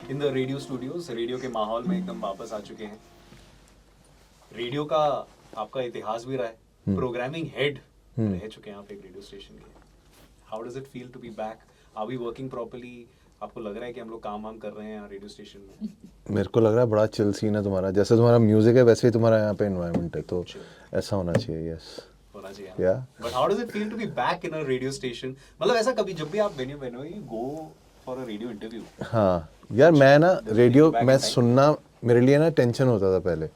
In the radio studios, radio के माहौल में एकदम वापस आ चुके हैं। रेडियो का आपका इतिहास भी रहा है, प्रोग्रामिंग हेड रह चुके हैं आप एक रेडियो स्टेशन के। How does it feel to be back? Are we working properly? आपको लग रहा है कि हम लोग काम वाम कर रहे हैं यहाँ रेडियो स्टेशन में? मेरे को लग रहा है बड़ा चिल सीन है तुम्हारा, जैसे तुम्हारा म्यूजिक है वैसे ही तुम्हारा यहाँ पे एनवायरनमेंट है, तो ऐसा होना चाहिए। यस होना चाहिए। Yeah. But how does it feel to be back in a radio station? मतलब ऐसा कभी जब भी आप when you go for a radio interview. हाँ यार, मैं ना रेडियो back in मैं time. सुनना मेरे लिए ना टेंशन होता था पहले,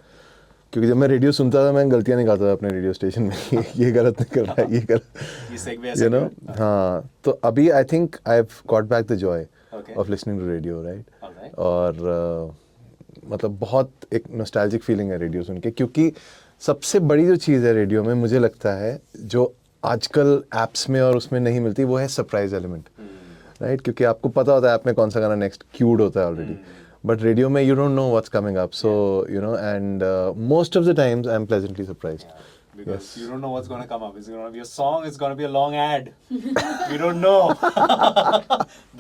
क्योंकि जब मैं रेडियो सुनता था मैं गलतियाँ निकालता था अपने रेडियो स्टेशन में ये गलत नहीं कर रहा है, ये गलत, ये segue ऐसा यू नो। क्यों है? हाँ, तो अभी I think I have got back the joy Okay. Of listening to radio, right. Alright. और मतलब बहुत एक नॉस्टैल्जिक फीलिंग है रेडियो सुन के, क्योंकि सबसे बड़ी जो चीज़ है रेडियो में मुझे लगता है जो आजकल ऐप्स में और उसमें नहीं मिलती, वो है सरप्राइज एलिमेंट, राइट। क्योंकि आपको पता होता है ऐप में कौन सा गाना नेक्स्ट क्यूड होता है ऑलरेडी, बट रेडियो में you don't know what's coming up, so you no, and most of the times I am pleasantly surprised. Because you don't know what's going to come up. It's going to be a song, it's going to be a long ad. You don't know.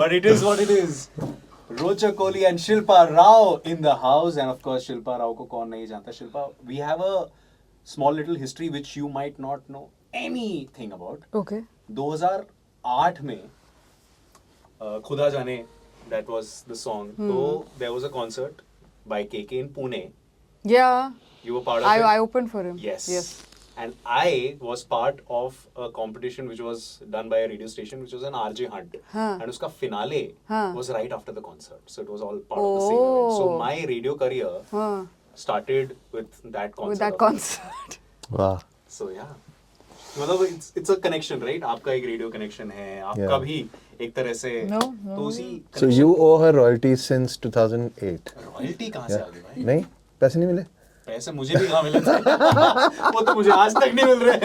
But it is what it is. Rocha Kohli and Shilpa Rao in the house. And of course, Shilpa Rao ko kaun nahi janta. Shilpa, we have a small little history which you might not know anything about. Okay. 2008 में खुदा जाने, that was the song. So there was a concert by KK in Pune. Yeah. You were part of it. I opened for him. Yes. Yes. And I was part of a competition which was done by a radio station, which was an RJ Hunt. And uska finale was right after the concert. So it was all part of the same event. So my radio career started with that concert. With that concert. वाह, So yeah. मतलब it's a connection, right? आपका एक radio connection है, आपका भी एक तरह से। No. तो उसी so you owe her royalties since 2008? Royalty कहाँ से आ गई भाई? नहीं, पैसे नहीं मिले? पैसे मुझे भी कहाँ मिले थे? वो तो मुझे आज तक नहीं मिल रहे।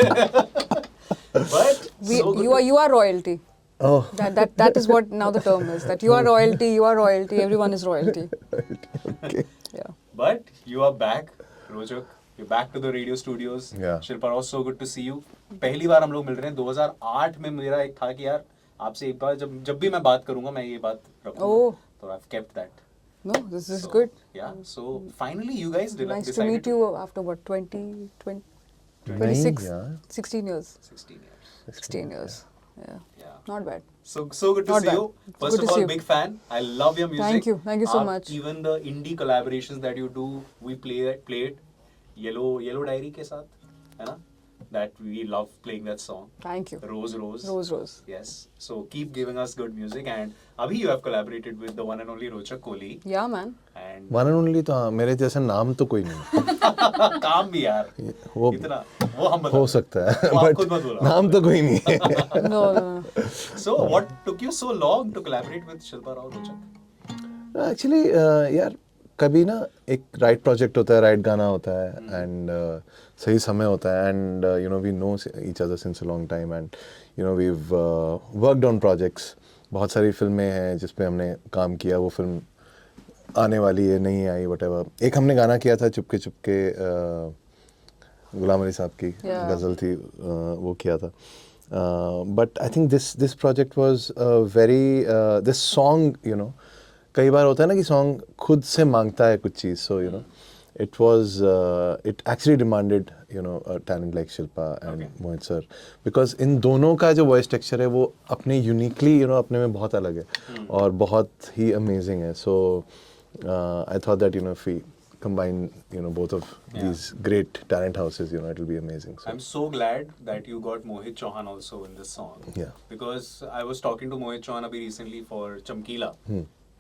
But so good. You are royalty. Oh. That is what now the term is. That you are royalty. You are royalty. Everyone is royalty. Okay. Yeah. But you are back, Rojak. You're back to the radio studios. Yeah. Shilpa Rao, so good to see you. पहली बार हम लोग मिल रहे हैं 2008 में। मेरा एक था कि यार आपसे एक बार जब भी मैं बात करूंगा मैं ये बात रखूंगा। Oh. तो I've kept that. No, this is good. Yeah. So finally you guys Nice to decided meet you after what 20 नहीं 26 यार, 16 years. 16 years. 16 years. Yeah. Yeah. Not bad. So good to Not see bad. you. It's First good of to see all, you. big fan. I love your music. Thank you so much. Even the indie collaborations that you do, we play it. Yellow Diary के साथ, है ना? That we love playing that song. Thank you. Rose. Rose. Yes. So keep giving us good music, and अभी you have collaborated with the one and only Rocha Kohli. Yeah, man. And one and only तो हाँ, मेरे जैसा नाम तो कोई नहीं काम भी यार वो इतना वो हम बता हो सकता है, वो आप बट खुद मत बोलो। नाम तो कोई नहीं है। No. So what took you so long to collaborate with Shilpa Rao, Rochak? Actually यार, कभी ना एक राइट प्रोजेक्ट होता है, राइट गाना होता है, एंड सही समय होता है, and you know we know each other since a long time, and you know we worked on projects. बहुत सारी फिल्में हैं जिस पे हमने काम किया, वो फिल्म आने वाली है, नहीं आई, व्हाटएवर। एक हमने गाना किया था चुपके गुलाम अली साहब की Yeah. गज़ल थी, वो किया था। But I think this project was very, this song, you know, कई बार होता है ना कि सॉन्ग खुद से मांगता है कुछ चीज़, so you know it actually demanded, you know, a talent like Shilpa and Mohit sir, because इन दोनों का जो वॉइस टेक्सचर है वो अपने यूनिकली, यू नो, अपने में बहुत अलग है और बहुत ही अमेजिंग है। सो I thought that, you know, if we combine, you know, both of these great talent houses, you know, it will be amazing. So I'm so glad that you got Mohit Chauhan also in this song. Yeah. Because I was talking to Mohit Chauhan अभी recently for Chamkila.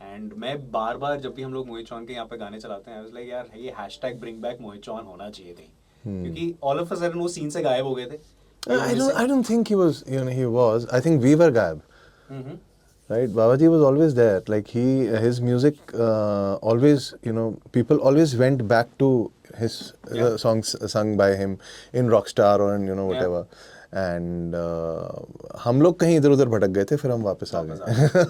And मैं बार जब भी हम लोग मोहित चौहान के यहाँ पे गाने चलाते हैं, I was like यार ये hashtag bring back Mohit Chauhan होना चाहिए कहीं, क्योंकि all of a sudden वो सीन से गायब हो गए थे। I don't think he was, you know, he was. I think we were gab. Right, Babaji was always there. Like his music always, you know, people always went back to his songs sung by him in Rockstar or in, you know, whatever. And हम लोग कहीं इधर उधर भटक गए थे, फिर हम वापस आ गए।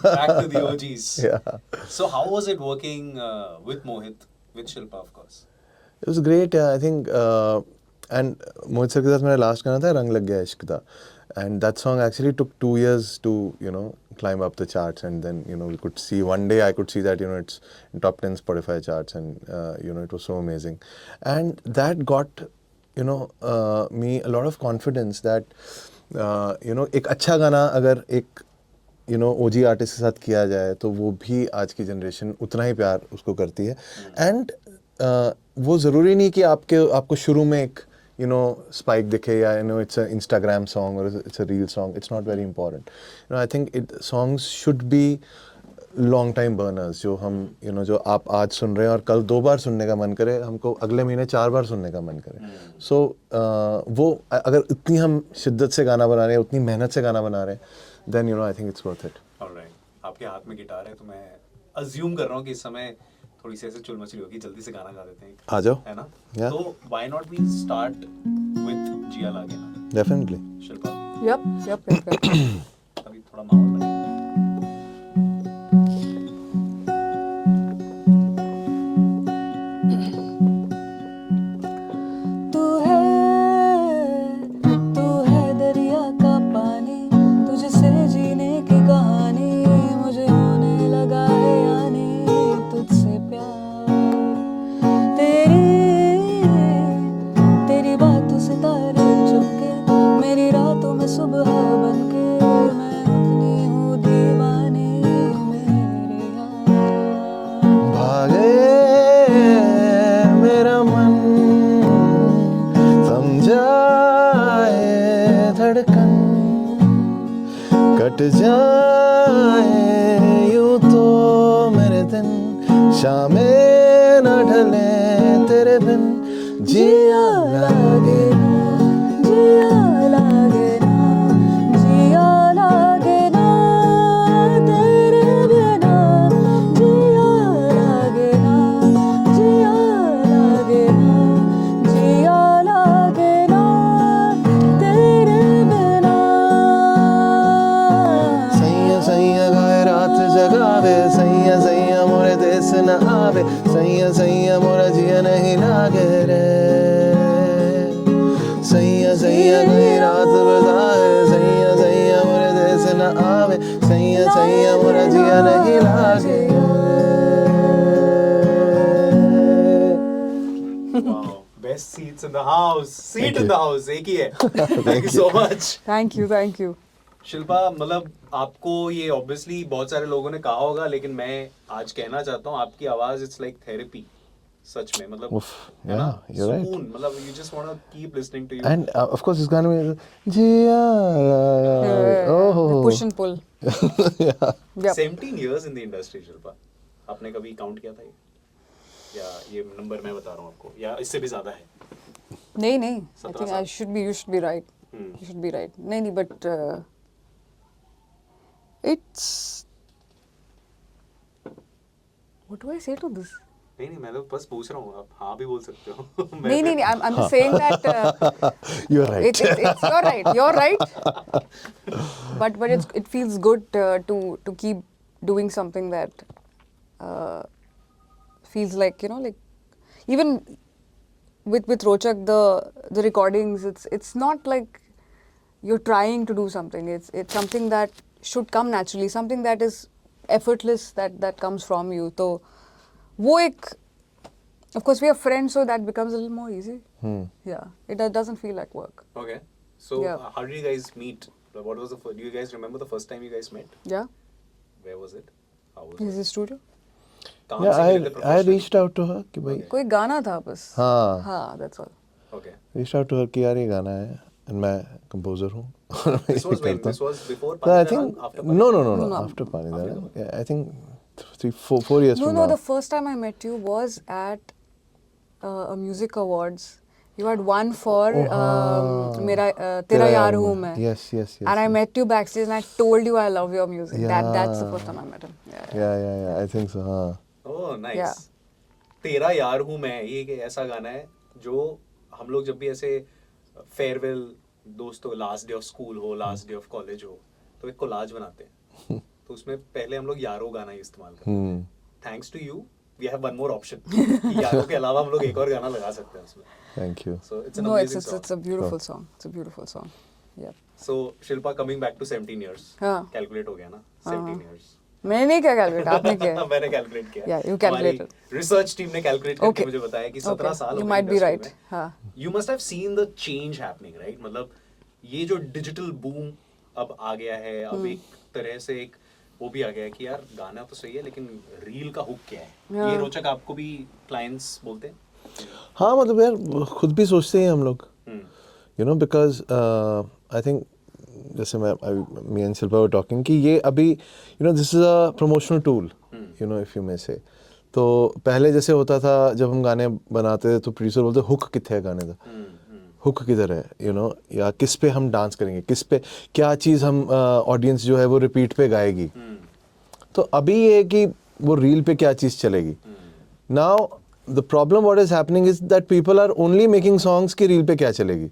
Back to the OGs. Yeah. So how was it working with Mohit, with Shilpa of course? It was great. Yeah, I think and Mohit sir के साथ मेरा लास्ट गाना था रंग लग गया इश्क था, and that song actually took 2 years to, you know, climb up the charts, and then we could see one day I could see that it's in top 10 Spotify charts, and it was so amazing, and that got me a lot of confidence that एक अच्छा गाना अगर एक ओजी artist के साथ किया जाए तो वो भी आज की जनरेशन उतना ही प्यार उसको करती है, एंड वो ज़रूरी नहीं कि आपको शुरू में एक spike दिखे या it's a Instagram song or it's a reel song. It's not very important. I think songs should be long time burners, जो हम जो आप आज सुन रहे हैं और कल 2 बार सुनने का मन करे, हमको अगले महीने 4 बार सुनने का मन करे. So वो अगर इतनी हम शिद्दत से गाना बना रहे हैं, उतनी मेहनत से गाना बना रहे हैं, then I think it's worth it. Alright. आपके हाथ में गिटार है तो मैं अज्यूम कर रहा हूँ कि इस समय थोड़ी सी ऐसे चुल-मचली होगी, जल्दी से गाना गा देते हैं. आ जाओ. है ना? Yeah. तो why not we start with जिया लागे ना? Definitely. शिल्पा. Yep. अभी थोड़ा माहौल बनेगा. तू है दरिया का पानी, तुझसे जीने की कहानी, मुझे होने लगा है यानी तुझसे प्यार. तेरी बातों से तारे चमके, मेरी रातों में सुबह बनके, मैं अपनी हूँ दीवानी मेरे यार. भागे मेरा मन, समझाए धड़कन, कट जाए यूं तो मेरे दिन, शामें न ढले तेरे बिन, जिया लागे ना, जिया लागे ना, जिया लागे ना तेरे बिना, जिया लागे ना, जिया लागे ना, जिया लागे ना तेरे बिना. सैया सैया गाए रात जगावे, सैया सैया मोरे देश न आवे, सैया सैया मोरा जिया नहीं लागे रे, सैया सैया गई रात बजाए, सैया सैया मोरे देश न आवे, सैया सैया मोरा जिया नहीं लागे Wow. Best seats in the house. Seat in the house. एक ही है. Thank you so much. Thank you. Shilpa, मतलब आपको ये ऑब्वियसली बहुत सारे लोगों ने कहा होगा, लेकिन मैं आज कहना चाहता हूँ आपकी आवाज इट्स लाइक थेरेपी. सच में मतलब Oof, yeah, you're right. सुकून, मतलब you just want to keep listening to you. And of course इस गाने में जिया Push and pull. yeah. Yep. 17 years in the industry, Shilpa. आपने कभी काउंट किया था ये? या ये नंबर मैं बता रहा हूँ आपको, या इससे भी ज्यादा है? नहीं. I 17 think साल. you should be right. You should be right. नहीं, but it's. What do I say to this? नहीं, मैं तो बस पूछ रहा हूँ, आप हाँ भी बोल सकते हो. नहीं. I'm just saying that. You're right. It's you're right. But it feels good to keep doing something that feels like like even with Rochak the recordings, it's not like you're trying to do something. It's something that should come naturally, something that is effortless, that comes from you. So वो एक, of course we are friends, so that becomes a little more easy. Yeah, it doesn't feel like work. Okay. So Yeah. how did you guys meet? What was do you guys remember the first time you guys met? Yeah, Where was it? How was this it? is studio. कहाँ Yeah, से मिले थे I professionally? reached out to her कि भाई कोई गाना था बस. हाँ that's all. Okay. reached out to her कि यार ये गाना है, and मैं composer हूँ. This was when? This was before So I Pani think Daran, after no No. after Pani Daran. Yeah, I think 4 years from No, now. the first time I met you was at a music awards. You had won for Tera Yaar Hoon Main. Yes. And I met you backstage and I told you I love your music. That's the first time I met him. Yeah, I think so. हाँ. Oh, nice. Yeah. तेरा यार हूँ मैं, ये एक ऐसा गाना है जो हम लोग जब भी ऐसे फेयरवेल दोस्तों, लास्ट डे ऑफ स्कूल हो, लास्ट डे ऑफ कॉलेज हो, तो एक कोलाज बनाते हैं. तो उसमें पहले हम लोग यारो गाना ही इस्तेमाल करते हैं. Thanks to you we have one more option. यारो के अलावा हम लोग एक और गाना लगा सकते हैं उसमें. Thank you. So it's an No, amazing it's a beautiful song. It's a beautiful song. Yeah. So Shilpa, coming back to 17 years. हाँ. Calculate हो गया ना? 17 years. मैंने नहीं किया कैलकुलेट, आपने किया. मैंने कैलकुलेट किया. Yeah, you हमारी calculated. रिसर्च टीम ने कैलकुलेट करके Okay. मुझे बताया कि 17 साल You हो गए might be industry right. में. हाँ. You must have seen the change happening, right? मतलब ये जो डिजिटल बूम अब आ गया है, अब एक तरह से एक वो भी आ गया है कि यार गाना तो सही है लेकिन रील का हुक क्या है? हाँ. ये रोचक आपको भी क्लाइंट्स बोलते हैं? हाँ मतलब यार खुद भी सोचते हैं हम लोग, you know, because I think जैसे me and Shilpa were talking कि ये अभी you know this is a promotional tool, you know, if you may say. तो पहले जैसे होता था जब हम गाने बनाते थे तो प्रोड्यूसर बोलते हुक किथे है गाने का, हुक किधर है, यू नो, या किस पे हम डांस करेंगे, किस पे क्या चीज़ हम ऑडियंस जो है वो रिपीट पे गाएगी. तो अभी ये है कि वो रील पे क्या चीज़ चलेगी. Now the problem what is happening is that people are only making songs की रील पे क्या चलेगी.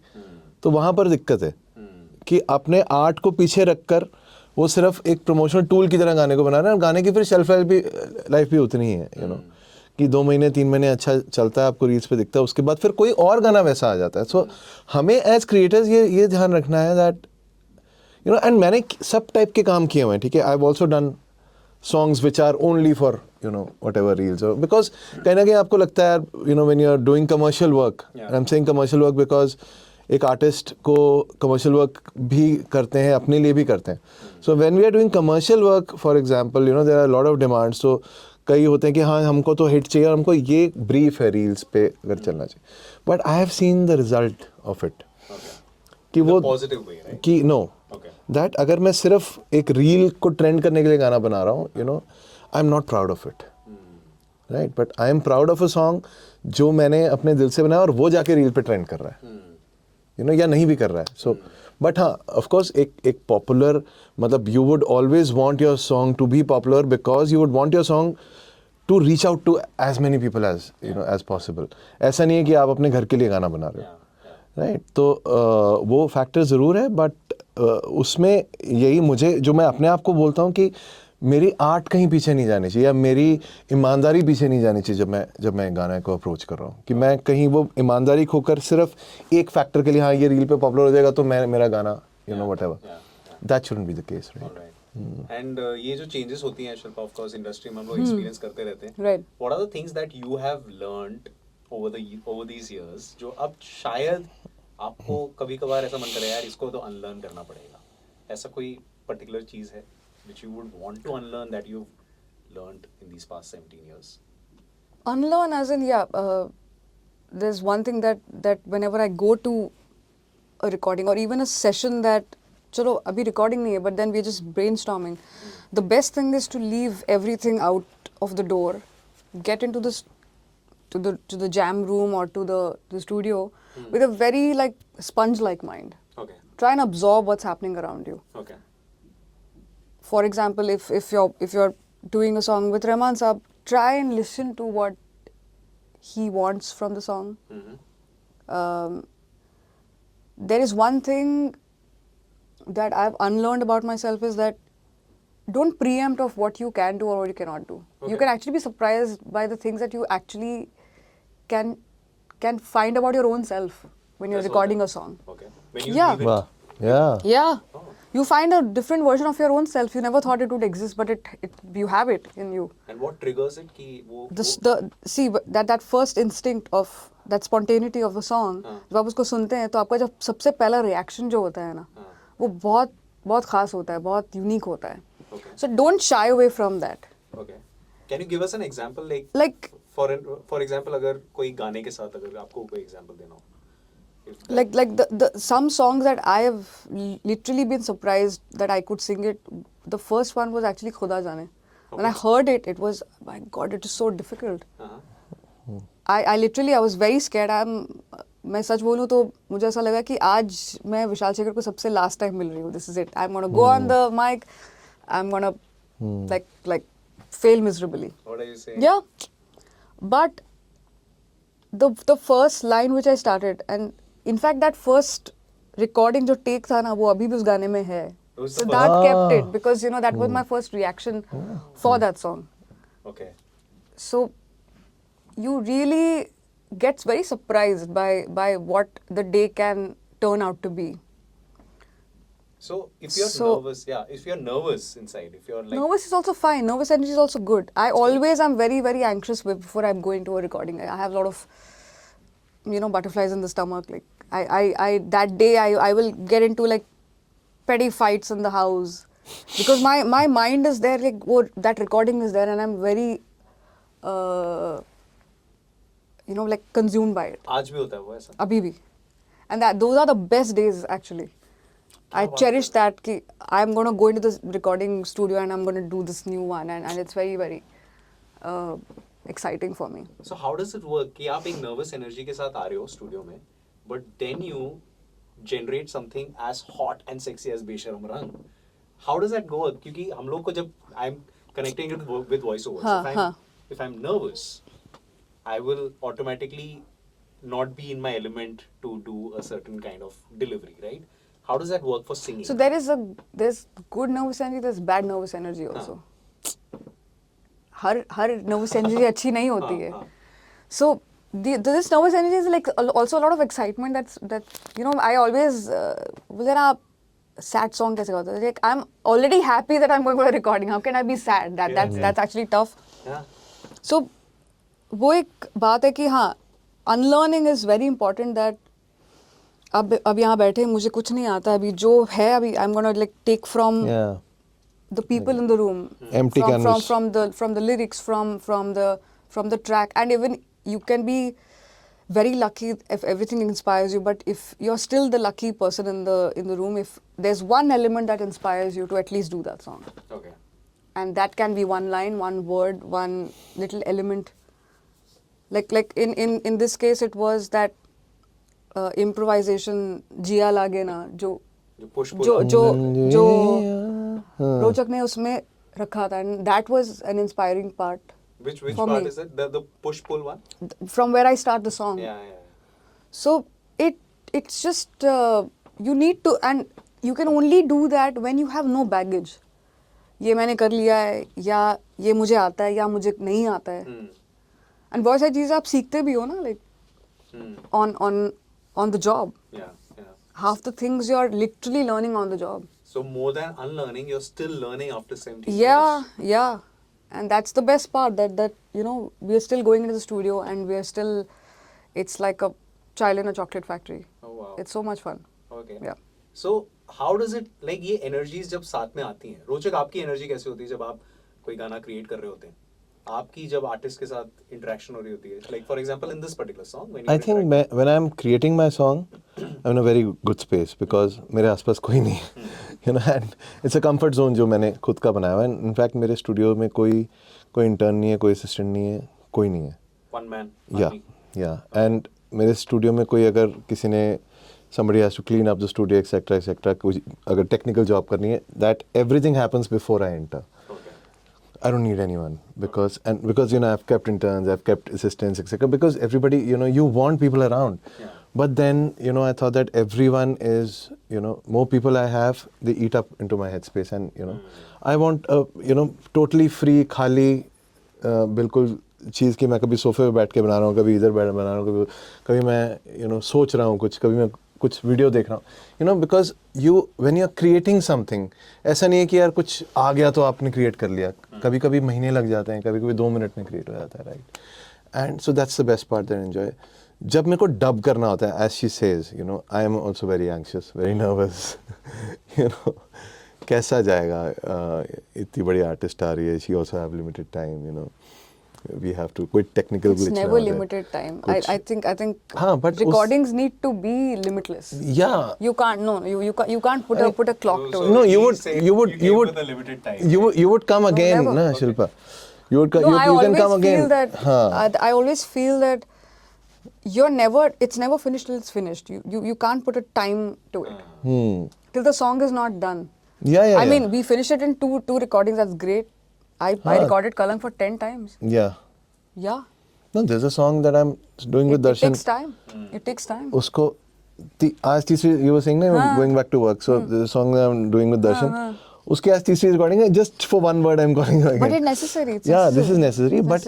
तो वहाँ पर दिक्कत है कि अपने आर्ट को पीछे रखकर वो सिर्फ एक प्रमोशनल टूल की तरह गाने को बना रहे हैं. गाने की फिर शेल्फ लाइफ भी उतनी ही है, यू नो, कि 2 महीने 3 महीने अच्छा चलता है, आपको रील्स पे दिखता है, उसके बाद फिर कोई और गाना वैसा आ जाता है. सो हमें एज क्रिएटर्स ये ध्यान रखना है दैट यू नो, एंड मैंने सब टाइप के काम किए हुए हैं, ठीक है. I have also done songs which are only for, you know, whatever reels, or because कहीं ना कहीं आपको लगता है, you know, when you are doing commercial work, Yeah. and I'm saying commercial work because एक आर्टिस्ट को commercial work भी करते हैं, अपने लिए भी करते हैं. So when we are doing commercial work, for example, you know, there are lot of demands. तो कई होते हैं कि हाँ हमको तो हिट चाहिए और हमको ये ब्रीफ है रील्स पे अगर चलना चाहिए. But I have seen the result of it कि वो पॉजिटिव वे, राइट? कि नो ओके. दैट अगर मैं सिर्फ एक रील को ट्रेंड करने के लिए गाना बना रहा हूँ, you know, I am not proud of it, right. But I am proud of a song जो मैंने अपने दिल से बनाया और वो जाके रील पे ट्रेंड कर रहा है, यू नो, या नहीं भी कर रहा है. सो बट हाँ, ऑफ कोर्स एक पॉपुलर, मतलब you would always want your song to be popular because you would want your song to reach out to as many people as, you know, as possible. ऐसा नहीं है कि आप अपने घर के लिए गाना बना रहे हो, राइट. तो वो फैक्टर ज़रूर है. बट उसमें यही मुझे, जो मैं अपने आप को बोलता हूँ कि मेरी आर्ट कहीं पीछे नहीं जानी चाहिए, या मेरी ईमानदारी पीछे नहीं जानी चाहिए जब मैं गाने को अप्रोच कर रहा हूँ, कि मैं कहीं वो ईमानदारी खोकर सिर्फ एक फैक्टर के लिए हाँ ये रील पे पॉपुलर हो जाएगा तो मेरा गाना, you know, whatever, that shouldn't be the case, right. And ये जो चेंजेस होती हैं शिल्पा, ऑफ कोर्स इंडस्ट्री में हम लोग एक्सपीरियंस करते रहते हैं. Right. What are the things that you have learned over these years जो अब शायद आपको कभी कभार ऐसा मन करे यार इसको तो अनलर्न करना पड़ेगा? ऐसा कोई पर्टिकुलर चीज है which you would want to unlearn that you've learned in these past 17 years? Unlearn as in, yeah, there's one thing that whenever I go to a recording or even a session that, chalo, abhi recording nahi hai, but then we're just brainstorming. The best thing is to leave everything out of the door, get into this to the jam room or to the studio with a very like sponge-like mind. Okay. Try and absorb what's happening around you. Okay. For example, if you're doing a song with Rahman Saab, try and listen to what he wants from the song. There is one thing that I've unlearned about myself is that don't preempt of what you can do or what you cannot do. Okay. You can actually be surprised by the things that you actually can find about your own self when you're That's recording okay. a song. Okay. When you Yeah. leave it. Wow. Yeah. Yeah. Oh. You find a different version of your own self. You never thought it would exist, but you have it in you. And what triggers it कि वो See that first instinct of that spontaneity of the song, जब आप उसको सुनते हैं तो आपका जब सबसे पहला reaction जो होता है ना, वो बहुत बहुत खास होता है, बहुत unique होता है. Okay. So don't shy away from that. Okay. Can you give us an example Like for example अगर कोई गाने के साथ अगर आपको कोई example देना हो? like the some songs that I have literally been surprised that I could sing it. The first one was actually Khuda Jaane. When I heard it, it was, my God, it is so difficult. I literally I was very scared. मैं सच बोलूँ तो मुझे ऐसा लगा कि आज मैं विशाल शेखर को सबसे last time मिल रही हूँ. This is it. I'm gonna go on the mic. I'm gonna like fail miserably. What are you saying? Yeah, but the first line which I started, and in fact that first recording जो take था ना वो अभी भी उस गाने में है. It was the So first- that kept it because you know that was my first reaction for that song. Okay. So you really gets very surprised by what the day can turn out to be. So if you're So- nervous, if you're nervous inside, if you're like, Nervous is also fine. Nervous energy is also good. I always am very, very anxious before I'm going to a recording. I have a lot of, butterflies in the stomach. Like I that day I will get into like petty fights in the house because my mind is there. Like, oh, that recording is there, and I'm very, like consumed by it. आज भी होता है वो ऐसा? Abhi bhi. And those are the best days actually. I बात cherish कर that ki I'm going to go into this recording studio and I'm going to do this new one, and it's very, very exciting for me. So how does it work कि आप एक nervous energy के साथ आ रहे हो studio में, but then you generate something as hot and sexy as बेशरम रंग? How does that go? क्योंकि हम लोग को जब I'm connecting it with voiceovers, हाँ. if I'm nervous, I will automatically not be in my element to do a certain kind of delivery, right? How does that work for singing? So there's good nervous energy, there's bad nervous energy also. Her nervous energy अच्छी नहीं होती है. हाँ. So this nervous energy is like also a lot of excitement. That I always बोलते ना आप sad song कैसे गाते हो? Like I'm already happy that I'm going for a recording. How can I be sad? That's actually tough. Yeah. So वो एक बात है कि हाँ, unlearning is very important. That अब यहाँ बैठे मुझे कुछ नहीं आता अभी जो है अभी I'm gonna like take from Yeah. the people in the room, Empty canvas. from the lyrics, from the track, and even you can be very lucky if everything inspires you. But if you're still the lucky person in the room, if there's one element that inspires you to at least do that song, Okay. and that can be one line, one word, one little element. Like in this case, it was that improvisation जिया लागे ना जो जो push pull. जो रोचक ने उसमें रखा था, and that was an inspiring part Which for part me. is it? The push pull one? From where I start the song. Yeah. So it's just you need to, and you can only do that when you have no baggage. ये मैंने कर लिया है या ये मुझे आता है या मुझे नहीं आता है. And बहुत सारी चीज़ें आप सीखते भी हो ना, like on the job. Yeah. Half the things you're literally learning on the job. So more than unlearning, you're still learning after 17 Yeah, years. yeah. And that's the best part, that we are still going into the studio and we are still, it's like a child in a chocolate factory. Oh wow. It's so much fun. Okay. Yeah. So how does it, like ये energies जब साथ में आती हैं, रोचक आपकी energy कैसे होती है जब आप कोई गाना create कर रहे होते हैं? आपकी जब artist के साथ interaction हो रही होती है, like for example in this particular song, when you I think when I'm creating my song, I'm in a very good space because मेरे आसपास कोई नहीं है, and it's a comfort zone जो मैंने खुद का बनाया है. In fact मेरे studio में कोई intern नहीं है, कोई assistant नहीं है, कोई नहीं है. one man. Yeah. And मेरे studio में कोई अगर किसी ने somebody has to clean up the studio etc. कुछ अगर technical job करनी है, that everything happens before I enter. I don't need anyone because I've kept interns, I've kept assistants, etc. Because everybody, you want people around. Yeah. But then, I thought that everyone is, more people I have, they eat up into my headspace, and I want totally free, खाली, बिल्कुल चीज़ की मैं कभी सोफे पे बैठ के बना रहा हूँ, कभी इधर बैठ बना रहा हूँ, कभी मैं सोच रहा हूँ कुछ, कभी मैं कुछ वीडियो देख रहा हूँ, because when you're creating something, ऐसा नहीं है कि यार कुछ आ गया तो आपने create कर लिया, कभी कभी महीने लग जाते हैं, कभी कभी 2 मिनट में create हो जाता है, right? And so that's the best part that I enjoy. जब मेरे को dub करना होता है, as she says, I am also very anxious, very nervous, कैसा जाएगा, इतनी बड़ी artist आ रही है, she also have limited time, we have to quit technical glitch. It's never limited time. I think हाँ, but recordings need to be limitless. Yeah. You can't you can't put a clock to it. No, you would with a limited time. you would come again, never. na Shilpa. You would No, I you can always come again. feel that हाँ. I always feel that it's never finished till it's finished. You can't put a time to it till the song is not done. Yeah. I mean, we finished it in two recordings. That's great. I recorded Kalang for 10 times. Yeah. Yeah. No, there's a song that I'm doing with It Darshan. takes time. It takes time. उसको आज तीसरी, you were saying ना, going back to work. So there's a song that I'm doing with Darshan. उसकी आज तीसरी recording है, just for one word I'm calling again. But it's necessary. It's Yeah, this is necessary. necessary. But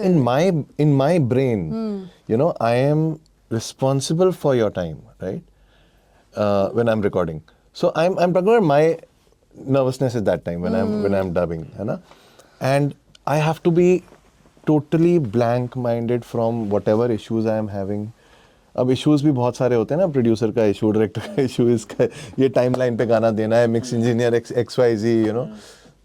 in my brain, I am responsible for your time, right? When I'm recording. So I'm talking about nervousness at that time when I'm dubbing, है ना? And I have to be totally blank-minded from whatever issues I am having. अब issues भी बहुत सारे होते हैं ना, producer का इशू, डायरेक्टर का इशू, इसका ये टाइमलाइन पे गाना देना है, mix engineer XYZ, you know.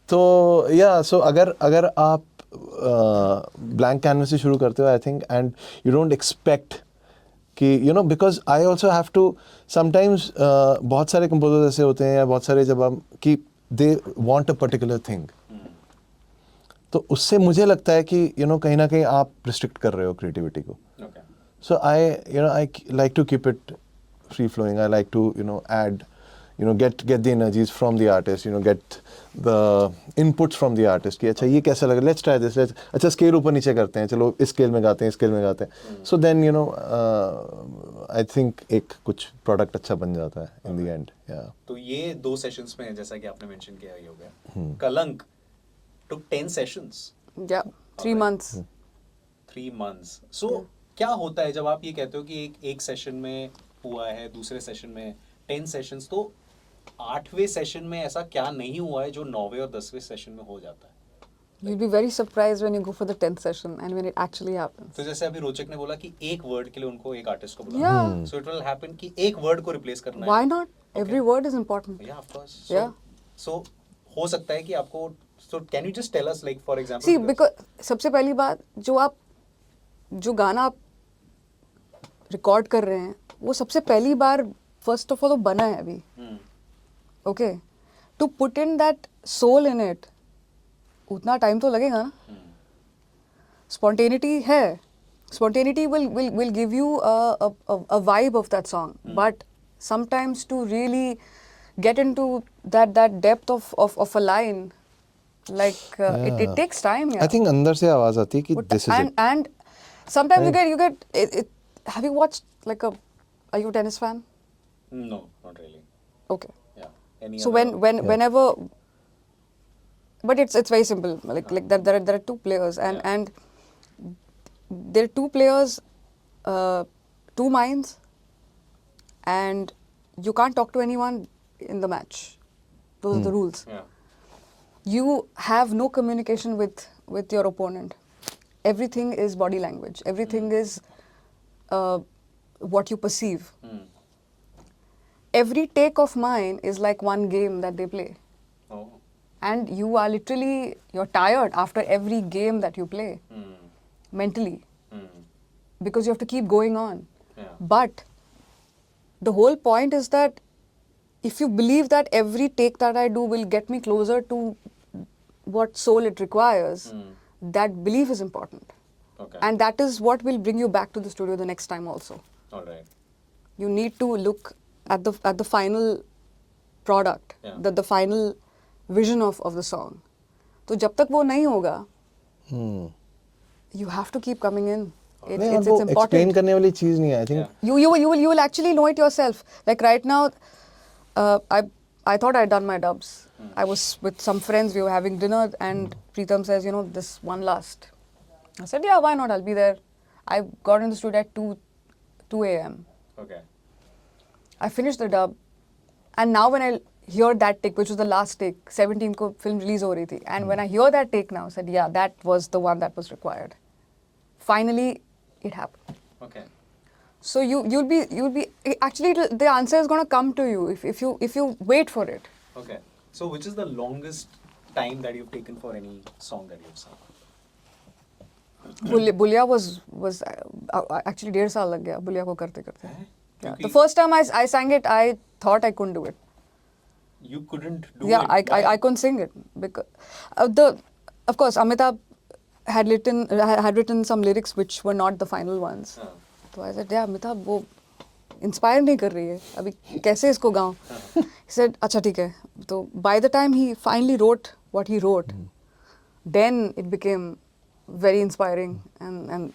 तो या सो अगर आप ब्लैंक कैनवस से शुरू करते हो, I think, and you don't expect कि you know, because I also have to sometimes, बहुत सारे कंपोजर्स ऐसे होते हैं, या बहुत सारे जब हम कि they want a particular thing, तो उससे मुझे लगता है कि यू नो कहीं ना कहीं आप रिस्ट्रिक्ट कर रहे हो क्रिएटिविटी को. So I like to keep it free flowing. I like to add, get the energies from the artist. Get the inputs from the artist. कि अच्छा ये कैसा लग रहा है? Let's try this. अच्छा स्केल ऊपर नीचे करते हैं. चलो इस स्केल में गाते हैं, इस स्केल में गाते हैं. So then I think एक कुछ product अच्छा बन जाता है in the end. Yeah. तो ये 2 सेशंस में जैसा कि आपने मेंशन किया ही हो गया. कलंक took 10 sessions. Yeah, 3 months. 3 months. So क्या होता है जब आप ये कहते हो कि एक सेशन में हुआ है, दूसरे सेशन में 10 सेशंस, तो 8वें सेशन में ऐसा क्या नहीं हुआ है जो 9वें और 10वें सेशन में हो जाता है? You'll be very surprised when you go for the 10th session and when it actually happens. तो जैसे अभी रोचक ने बोला कि एक वर्ड के लिए उनको एक आर्टिस्ट को बुलाना. Yeah. So it will happen कि एक वर्ड को रिप्लेस करना है. Why not? Okay. Every word is important. Yeah, of course. Yeah. So हो सकता है कि आपको, so can you just tell us, like for example? See, because सबसे पहली बात, जो गाना आप रिकॉर्ड कर रहे हैं वो सबसे पहली बार फर्स्ट ऑफ ऑल तो बना है अभी. Okay, to put in that soul in it उतना टाइम तो लगेगा ना. स्पॉन्टेनिटी है, spontaneity will give you a vibe of that song, but sometimes to really get into that depth of a line, like it takes time. Yeah. I think अंदर से आवाज आती है कि this is it. And sometimes you get it. Have you watched are you a tennis fan? No, not really. Okay. Yeah. Any So other- whenever, but it's very simple. Like there are 2 players and there are 2 players, 2 minds, and you can't talk to anyone in the match. Those are the rules. Yeah. You have no communication with your opponent. Everything is body language. Everything is what you perceive. Every take of mine is like one game that they play. Oh. And you're tired after every game that you play, mentally, because you have to keep going on. Yeah. But the whole point is that if you believe that every take that I do will get me closer to what soul it requires, that belief is important. Okay. And that is what will bring you back to the studio the next time also. All right. You need to look at the final product, Yeah. the final vision of the song. तो जब तक वो नहीं होगा, you have to keep coming in. नहीं, It's वो important. explain करने वाली चीज नहीं है. I think Yeah. You will actually know it yourself. Like right now, I thought I'd done my dubs. I was with some friends. We were having dinner, and Preetham says, this one last. I said, yeah, why not? I'll be there. I got in the studio at 2 a.m. Okay. I finished the dub, and now when I hear that take, which was the last take, 17 को film release हो रही थी, and when I hear that take now, I said, yeah, that was the one that was required. Finally, it happened. Okay. So you'll be actually the answer is gonna come to you if you wait for it. Okay. So which is the longest time that you've taken for any song that you've sung? Bulleya was actually 1.5 साल लग गया बुलिया को करते करते. Yeah. क्योंकि- The first time I sang it, I thought I couldn't do it. You couldn't do Yeah, it. I couldn't sing it because of course Amitabh had written some lyrics which were not the final ones. हाँ. तो I said, yeah, Amitabh वो inspire नहीं कर रही है अभी कैसे इसको गाऊं. He said, अच्छा ठीक है. तो by the time he finally wrote what he wrote, then it became very inspiring and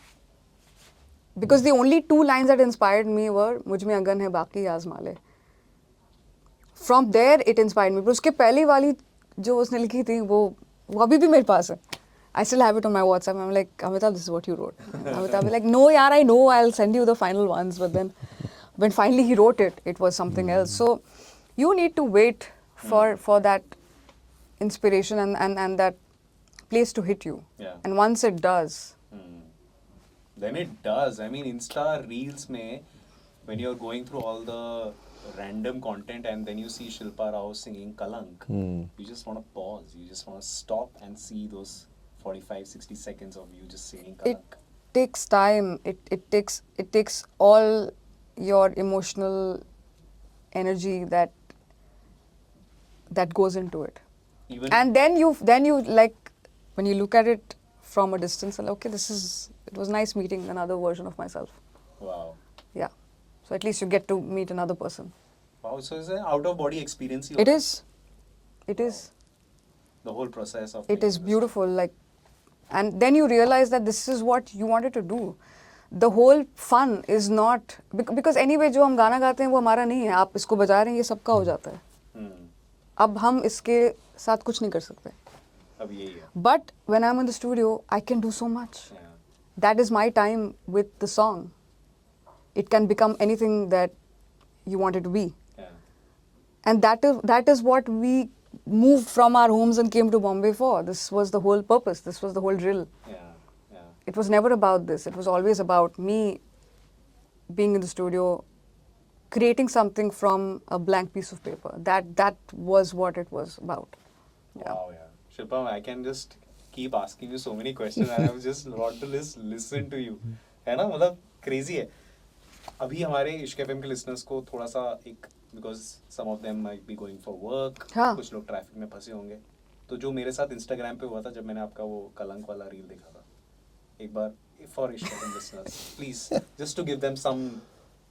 because the only 2 lines that inspired me were मुझ में अगन है बाकी आज़मा ले. From there it inspired me. पर उसके पहली वाली जो उसने लिखी थी वो अभी भी मेरे पास है. I still have it on my WhatsApp. I'm like, Amitabh, this is what you wrote. Amitabh was like, no, yaar, I know. I'll send you the final ones. But then, when finally he wrote it, it was something else. So, you need to wait for that inspiration and that place to hit you. Yeah. And once it does, Then it does. I mean, Insta Reels mein, when you're going through all the random content and then you see Shilpa Rao singing Kalank, you just want to pause. You just want to stop and see those 45, 60 seconds of you just singing it Kalank. takes time. It takes all your emotional energy that goes into it. Even And then you like, when you look at it from a distance, and okay, it was nice meeting another version of myself. wow. Yeah. So at least you get to meet another person. Wow, so it's an out of body experience. It is. It is. The whole process of It being is in this- beautiful. Like, and then you realize that this is what you wanted to do. The whole fun is not because anyway जो हम गाना गाते हैं वो हमारा नहीं है. आप इसको बजा रहे हैं, ये सबका हो जाता है. अब हम इसके साथ कुछ नहीं कर सकते. अब यही है. But when I'm in the studio, I can do so much. Yeah. That is my time with the song. It can become anything that you want it to be. Yeah. And that is what we moved from our homes and came to Bombay for. This was the whole purpose. This was the whole drill. Yeah. Yeah. It was never about this. It was always about me being in the studio, creating something from a blank piece of paper. That was what it was about. Yeah. Wow, yeah. Shilpa, I can just keep asking you so many questions and I was just want to listen to you. है ना, मतलब crazy है. अभी हमारे इश्क FM के listeners को थोड़ा सा एक because some of them might be going for work, हाँ. कुछ लोग ट्रैफिक में फंसे होंगे. तो जो मेरे साथ इंस्टाग्राम पे हुआ था जब मैंने आपका वो कलंक वाला रील देखा था, एक बार for इश्क FM listeners, please just to give them some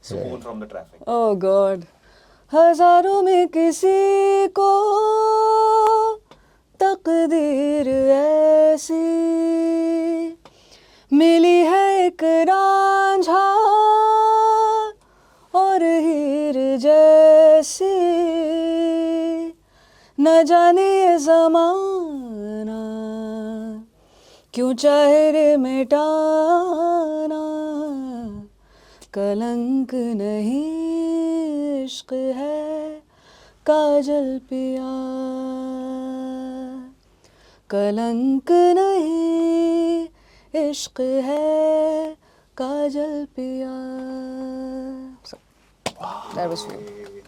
सुकून from the traffic. Oh God. हजारों में किसी को तकदीर ऐसी मिली है एक रांझा और हीर जैसी, न जाने ये ज़माना क्यों चाहे रे मिटाना, कलंक नहीं इश्क है काजल पिया, कलंक नहीं इश्क है काजल पिया. So, that was for you.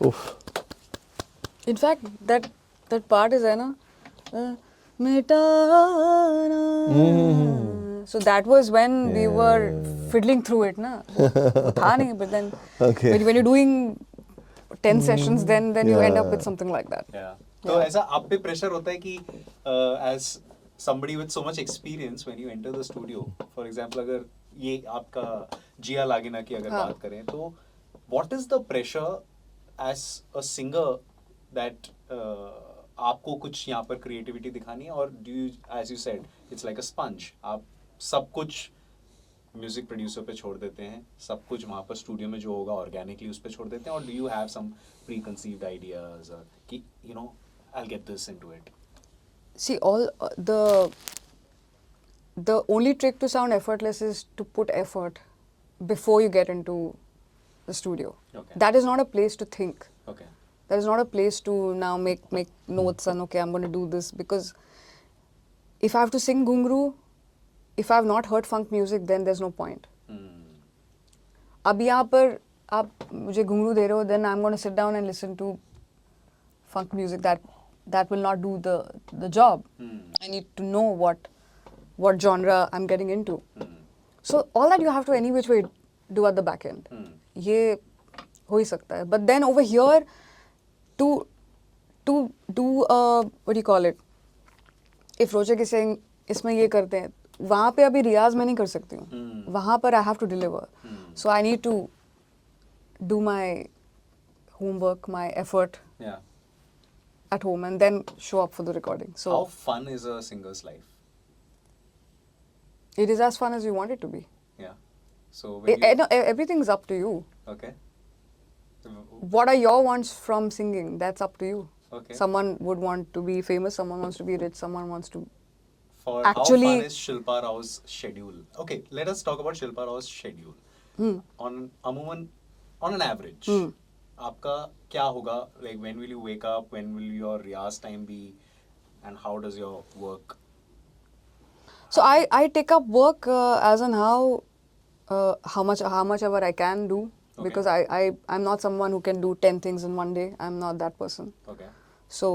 Oof. In fact, that part is है ना, मिटाना. So that was when we were fiddling through it, na. वो था नहीं, but then Okay. when you're doing 10 sessions, then you end up Yeah. with something like that. Yeah. तो ऐसा आप पे प्रेशर होता है कि as somebody with so much experience when you enter the studio, for example अगर ये आपका जिया लागेना की अगर हाँ. बात करें तो what is the pressure as a singer that आपको कुछ यहाँ पर creativity दिखानी है, और do you, as you said, it's like a sponge, आप सब कुछ म्यूजिक प्रोड्यूसर पे छोड़ देते हैं, सब कुछ वहाँ पर स्टूडियो में जो होगा ऑर्गेनिकली उस पे छोड़ देते हैं, और do you have some preconceived ideas कि you know I will get this into it? See, all the only trick to sound effortless is to put effort before you get into the studio. Okay. That is not a place to think. Okay. That is not a place to now make notes and okay, I'm going to do this, because if I have to sing Ghungru, if I have not heard funk music, then there's no point. अब यहाँ पर आप मुझे घुंघरू दे रहे हो, then I'm going to sit down and listen to funk music. That will not do the job. I need to know what genre I'm getting into. So all that you have to any which way do at the back end. ये हो ही सकता है. But then over here, to do what do you call it? If Rochak is saying इसमें ये करते हैं, वहाँ पे अभी रियाज मैं नहीं कर सकती हूँ. वहाँ पर I have to deliver. So I need to do my homework, my effort Yeah. at home, and then show up for the recording. So How fun is a singer's life? it is as fun as you want it to be. Yeah. So when you, No, everything's up to you. okay. What are your wants from singing? That's up to you. Okay. Someone would want to be famous, someone wants to be rich, someone wants to... For Actually- how fun is Shilpa Rao's schedule? Okay, let us talk about Shilpa Rao's schedule. On an average, आपका क्या होगा? Like when will you wake up? When will your riyaz time be? And how does your work? So I take up work as in how much ever I can do, Okay. because I'm not someone who can do 10 things in one day. I'm not that person. Okay. So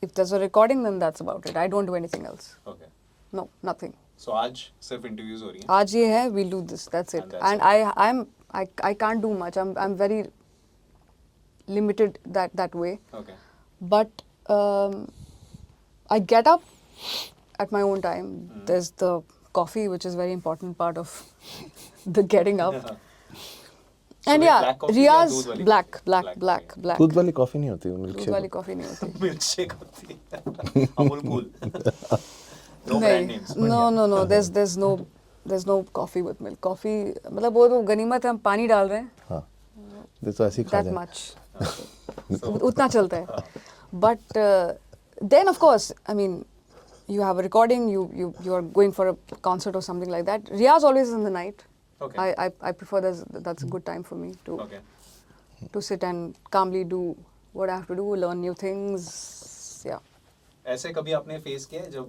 if there's a recording, then that's about it. I don't do anything else. Okay. No, nothing. So आज सिर्फ interviews हो रही हैं? आज ये है, we'll do this. That's it. And that's And I can't do much. I'm very limited that way. Okay. But I get up at my own time. There's the coffee, which is very important part of the getting up. So And like yeah, black coffee या Riyaz, दूध वाली? black. Black दूध वाली coffee नहीं होती, milk दूध वाली coffee नहीं होती. Milkshake होती है. Amul Cool. No brand names. but No, yeah. there's no coffee with milk. Coffee मतलब वो तो गनीमत है, हम पानी डाल रहे हैं. हाँ, ये तो ऐसे ही खा That जाए. much. So, उतना चलता है. But then of course, I mean, you have a recording, you are going for a concert or something like that. Riyaz always is in the night. Okay. I prefer that's a good time for me Okay. to sit and calmly do what I have to do, learn new things. Yeah. ऐसे कभी आपने face किया है जब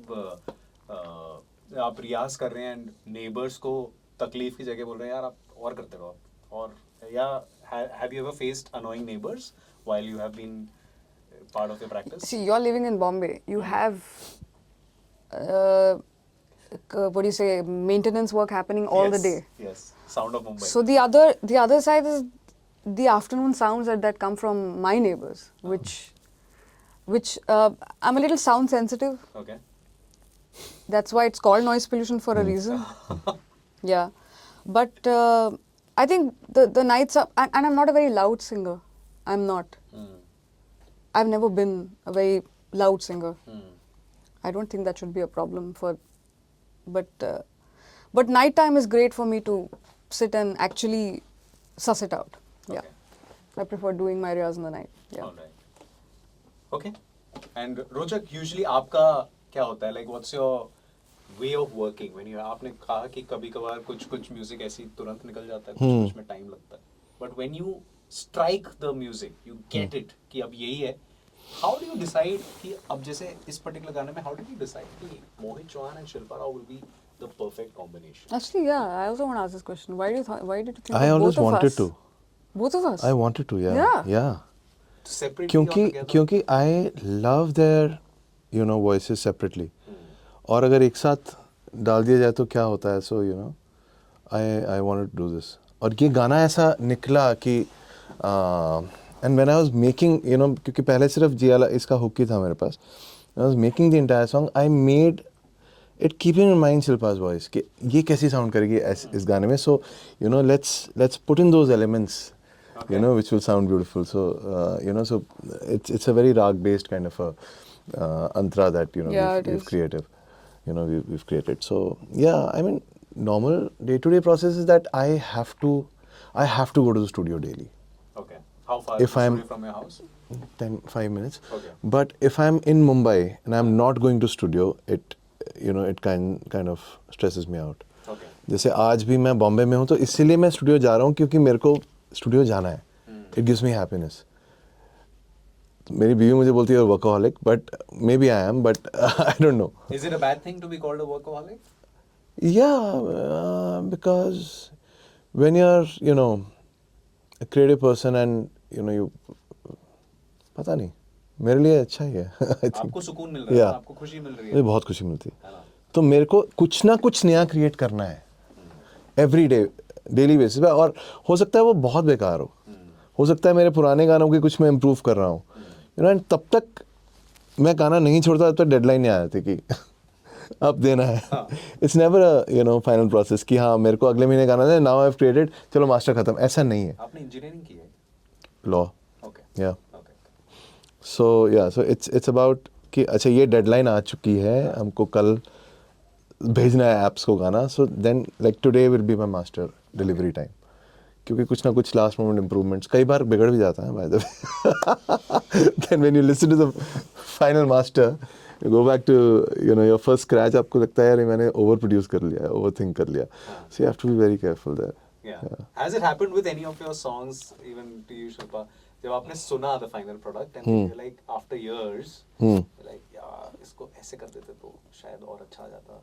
आप रियाज कर रहे हैं एंड नेबर्स को तकलीफ की जगह बोल रहे हैं यार आप और करते रहो आप, और या have you ever faced annoying neighbours while you have been part of your practice? See, you're living in Bombay. You have what do you say, maintenance work happening all the day. Yes, sound of Mumbai. So the other side is the afternoon sounds that come from my neighbors, which I'm a little sound sensitive. Okay. That's why it's called noise pollution for a reason. Yeah, but I think the nights are, and I'm not a very loud singer. I'm not. I've never been a very loud singer. I don't think that should be a problem for, but nighttime is great for me to sit and actually suss it out. Yeah, Okay. I prefer doing my riyaz in the night. Yeah. All right. Okay. And रोचक, usually आपका क्या होता है? Like what's your way of working when you आपने कहा कि कभी कभार कुछ म्यूजिक ऐसी तुरंत निकल जाता है, कुछ में टाइम लगता है. But when you strike the music, you get it कि अब यही है. How do you decide कि अब जैसे इस particular गाने में how did you decide कि Mohit Chauhan and Shilpa Rao will be the perfect combination? Actually, yeah, I also want to ask this question. Why did you think I of always both of wanted us? to. Both of us. I wanted to, yeah. Yeah. Yeah. Separately or क्योंकि together? क्योंकि I love their voices separately. और अगर एक साथ डाल दिया जाए तो क्या होता है? So I wanted to do this. और ये गाना ऐसा निकला कि and when I was making, क्योंकि पहले सिर्फ जियाला इसका हुक ही था मेरे पास. When I was making the entire song, I made it keeping in mind Shilpa's voice कि ये कैसी sound करेगी इस गाने में. So let's put in those elements. Okay. Which will sound beautiful. So, so it's a very rag based kind of a antra that Yeah, it we've is. created. We've created. So yeah, I mean, normal day-to-day process is that I have to go to the studio daily. Okay. How far If is the I'm- studio from your house? 5 minutes. Okay. But if I'm in Mumbai and I'm not going to studio, it kind of stresses me out. Okay. जैसे आज भी मैं बॉम्बे में हूँ तो इसीलिए मैं studio जा रहा हूँ क्योंकि मेरे को स्टूडियो जाना है. It gives me happiness. मेरी बीवी मुझे बोलती है workaholic, but maybe I am, but I don't know. Is it a bad thing to be called a workaholic? Yeah, because when you're a creative person and you पता नहीं, मेरे लिए अच्छा ही है. I think. आपको सुकून मिल रहा है, Yeah. आपको खुशी मिल रही मुझे है. बहुत खुशी मिलती है. है ना? तो मेरे को कुछ ना कुछ नया क्रिएट करना है एवरी डे, डेली बेसिस पे. और हो सकता है वो बहुत बेकार हो सकता है मेरे पुराने गानों की कुछ मैं इम्प्रूव कर रहा हूँ, एंड तब तक मैं गाना नहीं छोड़ता तब तक डेडलाइन नहीं आ जाती कि अब देना है. It's never a final process कि हाँ मेरे को अगले महीने गाना है, नाउ आई हैव क्रिएटेड, चलो मास्टर खत्म, ऐसा नहीं है. आपने इंजीनियरिंग की है? लॉ. ओके. या ओके. सो इट्स अबाउट कि अच्छा ये डेडलाइन आ चुकी है, हमको कल भेजना है ऐप्स को गाना. So then like today will be my master delivery time, क्योंकि कुछ ना कुछ लास्ट मोमेंट इम्प्रूवमेंट्स कई बार बिगड़ भी जाता है by the way. Then when you listen to the final master, you go back to your first scratch, आपको लगता है यार मैंने ओवर प्रोड्यूस कर लिया है, ओवर थिंक कर लिया. So you have to be very careful there. Yeah. Has it happened with any of your songs, even to you, Shilpa? जब आपने सुना the final product and you're like after years, you're like यार इसको ऐसे कर देते तो शायद और अच्छा आ जाता.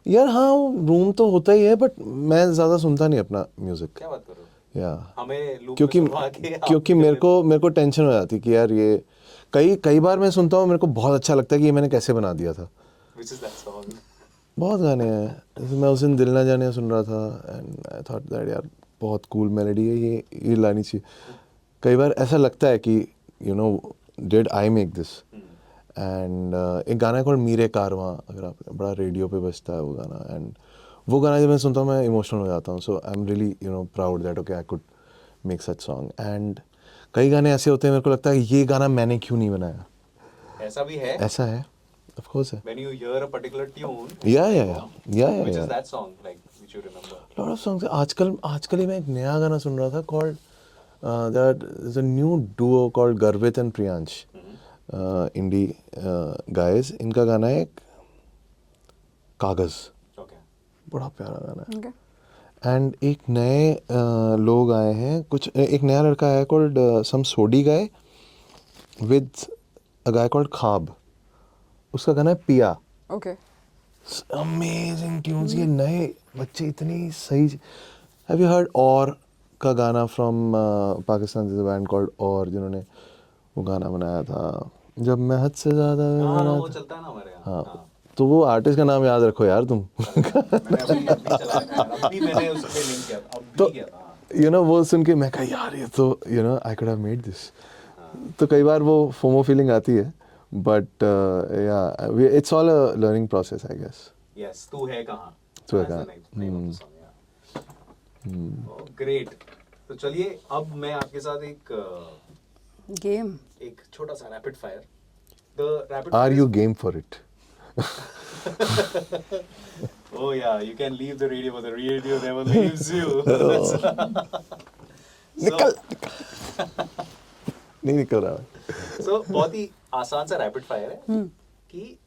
यार हाँ, रूम तो होता ही है, बट मैं ज़्यादा सुनता नहीं अपना म्यूज़िक. क्या बात करो? या हमें loop क्योंकि में सुनवा के आप क्योंकि कर मेरे को टेंशन हो जाती कि यार ये कई बार मैं सुनता हूँ, मेरे को बहुत अच्छा लगता है कि ये मैंने कैसे बना दिया था. Which is that song? बहुत गाने हैं. जैसे मैं उस दिन दिल ना जाने सुन रहा था एंड आई थॉट दैट यार बहुत कूल मेलोडी है, ये लानी चाहिए. कई बार ऐसा लगता है कि you no did I make this. And एक गाना है कॉल्ड मीरे कारवां, अगर आप बड़ा रेडियो पे बजता है वो गाना, एंड वो गाना जब मैं सुनता हूँ मैं इमोशनल हो जाता हूँ. So I am really proud that okay I could make such song. And कई गाने ऐसे होते हैं मेरे को लगता है ये गाना मैंने क्यों नहीं बनाया. ऐसा भी है? ऐसा है, ऑफ कोर्स है. When you hear a particular tune, Yeah. which is that song, like which you remember? Lot of songs. आजकल ही मैं एक नया गाना सुन रहा था called that is a new Duo called गर्वित एंड प्रियांश, इंडी गाइस. इनका गाना है एक कागज. Okay. बड़ा प्यारा गाना है. Okay. एंड एक नए लोग आए हैं, एक नया लड़का है called some Sodhi guy with a guy called Khaab. उसका गाना है पिया. Okay. Amazing tunes. ये नए बच्चे इतनी सही. हैव यू हर्ड और का गाना from Pakistan, is a band called और, जिन्होंने वो गाना बनाया था जब मैं हद से ज़्यादा. हाँ, वो चलता है ना हमारे यहाँ. हाँ, तो वो आर्टिस्ट का नाम याद रखो यार तुम. मैंने अभी चलाया था यार. अभी मैंने उस पे लिंक किया था. तो अभी किया था. हाँ. यू नो वो सुन के मैं कहा यार ये तो I could have made this. तो कई बार वो फोमो फीलिंग आती है, but yeah it's all a learning process I guess. Yes, तू है कहाँ? तू है That's the कहाँ. name of the song, yeah. Oh, great. तो चलिए अब मैं आपके साथ Game. एक छोटा सा rapid fire. The rapid are fire you is- game for it? Oh yeah, you can leave the radio, but the radio never leaves you. That's- निकल. नहीं निकल रहा. So बहुत ही आसान सा रैपिड फायर है कि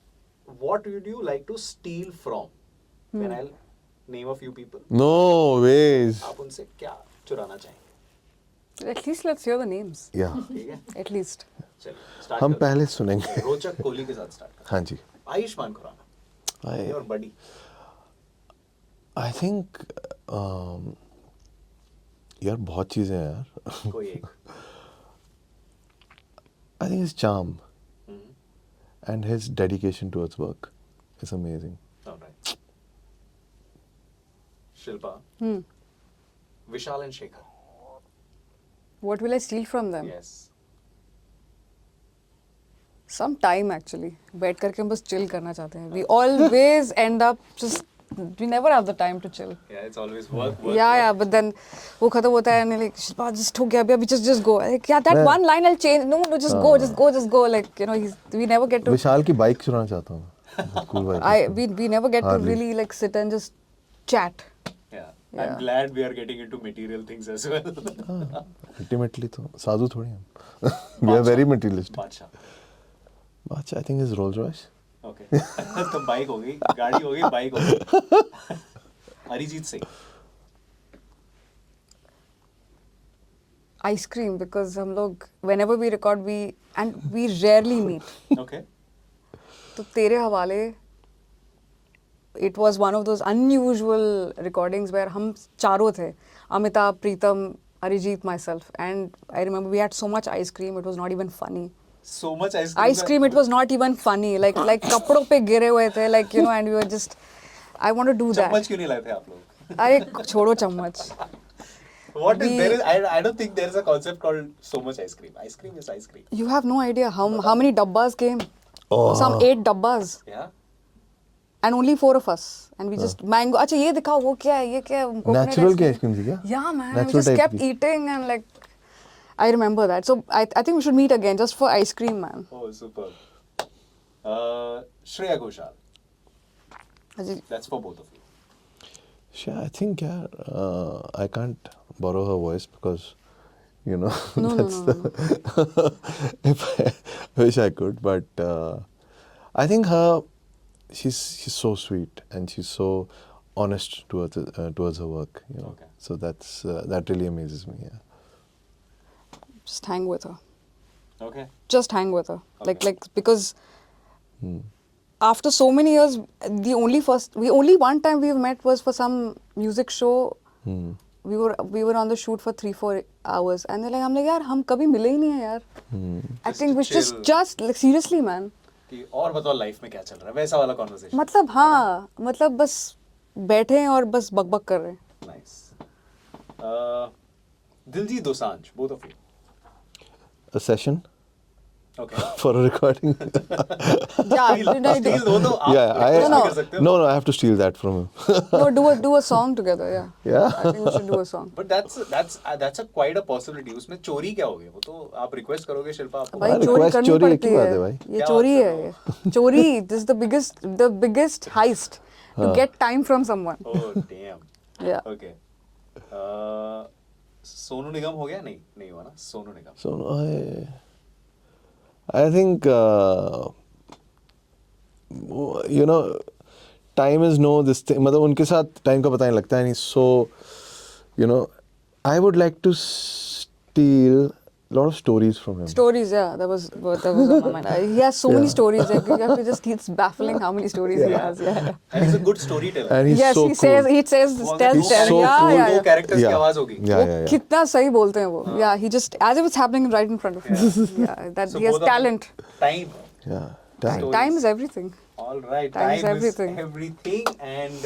what would you like to steal from? When I'll name a few people, no ways. आप उनसे क्या चुराना चाहेंगे? At least let's hear the names. या ठीक है, At least. चलिए स्टार्ट. हम पहले सुनेंगे. रोचक कोहली के साथ स्टार्ट. हाँ जी. आयुष्मान खुराना और बड़ी. आई थिंक यार बहुत चीज़ें हैं यार. कोई एक. I think his charm and his dedication towards work is amazing. Alright. Shilpa. Vishal and Shekhar. What will I steal from them? Yes. Some time actually. बैठ करके हम बस chill करना चाहते हैं. We always end up just, we never have the time to chill. Yeah, it's always work. Yeah, but then वो खत्म होता है and like Shilpa just हो गया अभी just go. Like yeah, that one line I'll change. No, just go. Like we never get to. विशाल की bike चुराना चाहता हूँ. Cool bike. We never get to Hardly. really like sit and just chat. Yeah. Yeah. I'm glad we are getting into material things as well. Ultimately तो साधु थोड़ी हम. We are very materialistic. बादशाह. Bacha, I think is Rolls Royce. Okay. तो bike हो गई, गाड़ी हो गई, बाइक हो गई. Arijit Singh. Ice cream because हम लोग whenever we record we rarely meet. Okay. तो तेरे हवाले it was one of those unusual recordings where हम चारों थे, अमिताभ, प्रीतम, Arijit, myself, and I remember we had so much ice cream it was not even funny. So much ice cream. Ice cream it was not even funny, like कपड़ों पे गिरे हुए थे, like and we were just, I want to do that. चम्मच क्यों नहीं लाए थे आप लोग? अरे छोड़ो चम्मच. What is We- there is I don't think there is a concept called so much ice cream. Ice cream is ice cream. You have no idea how many dabbas came. Oh. Some 8 dabbas. Yeah. And only 4 of us. And we just mango. अच्छा ये दिखाओ वो क्या है ये क्या है coconut Natural ice की cream. ice cream थी क्या? Yeah man, Natural we just type kept की. eating and like I remember that. So I think we should meet again just for ice cream man. Oh, super. Shreya Ghoshal. Ajit, That's for both of you. Yeah, I think I can't borrow her voice because No, that's no. if I wish I could, but I think she's so sweet and she's so honest towards her work. You know, Okay. so that really amazes me. Yeah. Just hang with her. Okay. Just hang with her. Okay. Like because after so many years, the only one time we've met was for some music show. We were on the shoot for 3-4 hours, and they're like, I'm like, यार हम कभी मिले ही नहीं हैं यार. I Just think to we chill. just like seriously man. कि और बताओ लाइफ में क्या चल रहा है, वैसा वाला कॉन्वर्सेशन. मतलब हाँ, मतलब बस बैठे हैं और बस बकबक कर रहे हैं. Nice. Diljit Dosanjh, both of you. A session Okay. for a recording. Yeah, Steal दो तो आप Yeah, request No, भी no. कर सकते हो. no, I have to steal that from him. no, do a song together. Yeah. Yeah. I think we should do a song. But that's a quite a possibility. उसमें चोरी क्या होगी? वो तो आप रिक्वेस्ट करोगे शिल्पा आपको. भाई हाँ, चोरी request करनी चोरी एक पड़ती ही बात है है. भाई. ये क्या चोरी बात है कर ये. चोरी. This is the biggest heist to get time from someone. Oh damn. Yeah. Okay. Sonu Nigam हो गया? नहीं हुआ ना. Sonu Nigam. So I think you know, time is no this thing. मतलब उनके साथ time का पता नहीं लगता है नहीं. So you know, I would like to steal a lot of stories from him. Stories, yeah, that was on my mind. He has so many stories. Like, you have to just, it's baffling how many stories he has. Yeah. And he's a good storyteller. And he's Yes, so he cool. says, वो अगर tells, दो so yeah, cool. yeah, दो yeah. characters की Yeah. आवाज होगी. Yeah, वो yeah, yeah. कितना सही बोलते हैं वो. Yeah, he just, as if it's happening right in front of him. Yeah, that So he has both of them- talent. Time. Yeah. Time. Stories. Time is everything. All right. Time is everything. everything. And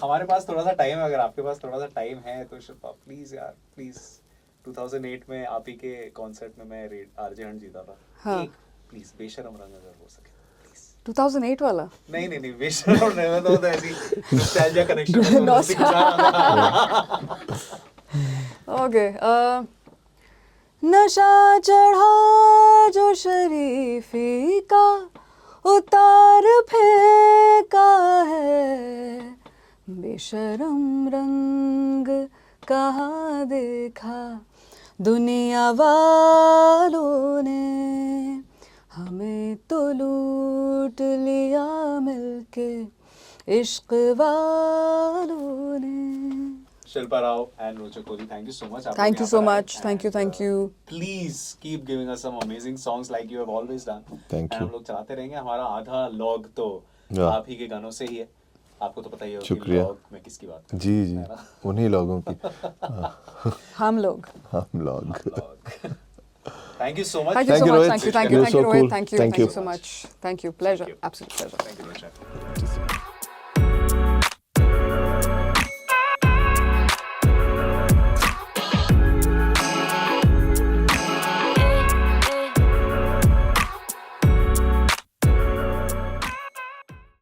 हमारे पास थोड़ा सा time है. अगर आपके पास थोड़ा सा time है तो शिल्पा प्लीज यार प्लीज 2008 में आप ही के कॉन्सर्ट में मैं आरजे हंट जीता था. हाँ. एक प्लीज बेशरम रंग अगर हो सके. 2008 वाला. नहीं बेशरम नहीं तो ऐसी नॉस्टैल्जिया कनेक्शन. Okay. नशा चढ़ा जो शरीफी का उतार फेंका है बेशरम रंग कहाँ देखा दुनिया वालों ने हमें तो लूट लिया मिलके इश्क वालों ने. Shilpa Rao and Rochak Kohli, thank you so much. Thank you so much. Thank you. Please keep giving us some amazing songs like you have always done. Thank and you. हम लोग चलाते रहेंगे. हमारा आधा लॉग तो Yeah. आप ही के गानों से ही है. आपको तो पता ही होगा कि शुक्रिया. लॉग में किसकी बात है. जी उन्हीं लोगों की. हम लोग. हम लोग. Thank you so much. Thank you so Thank you, much. Rohit. Thank you, You're so Rohit. cool. Thank you. Thank Thank you you. so much. Thank you. Pleasure. Thank you. Absolute pleasure. Thank you, Rochak.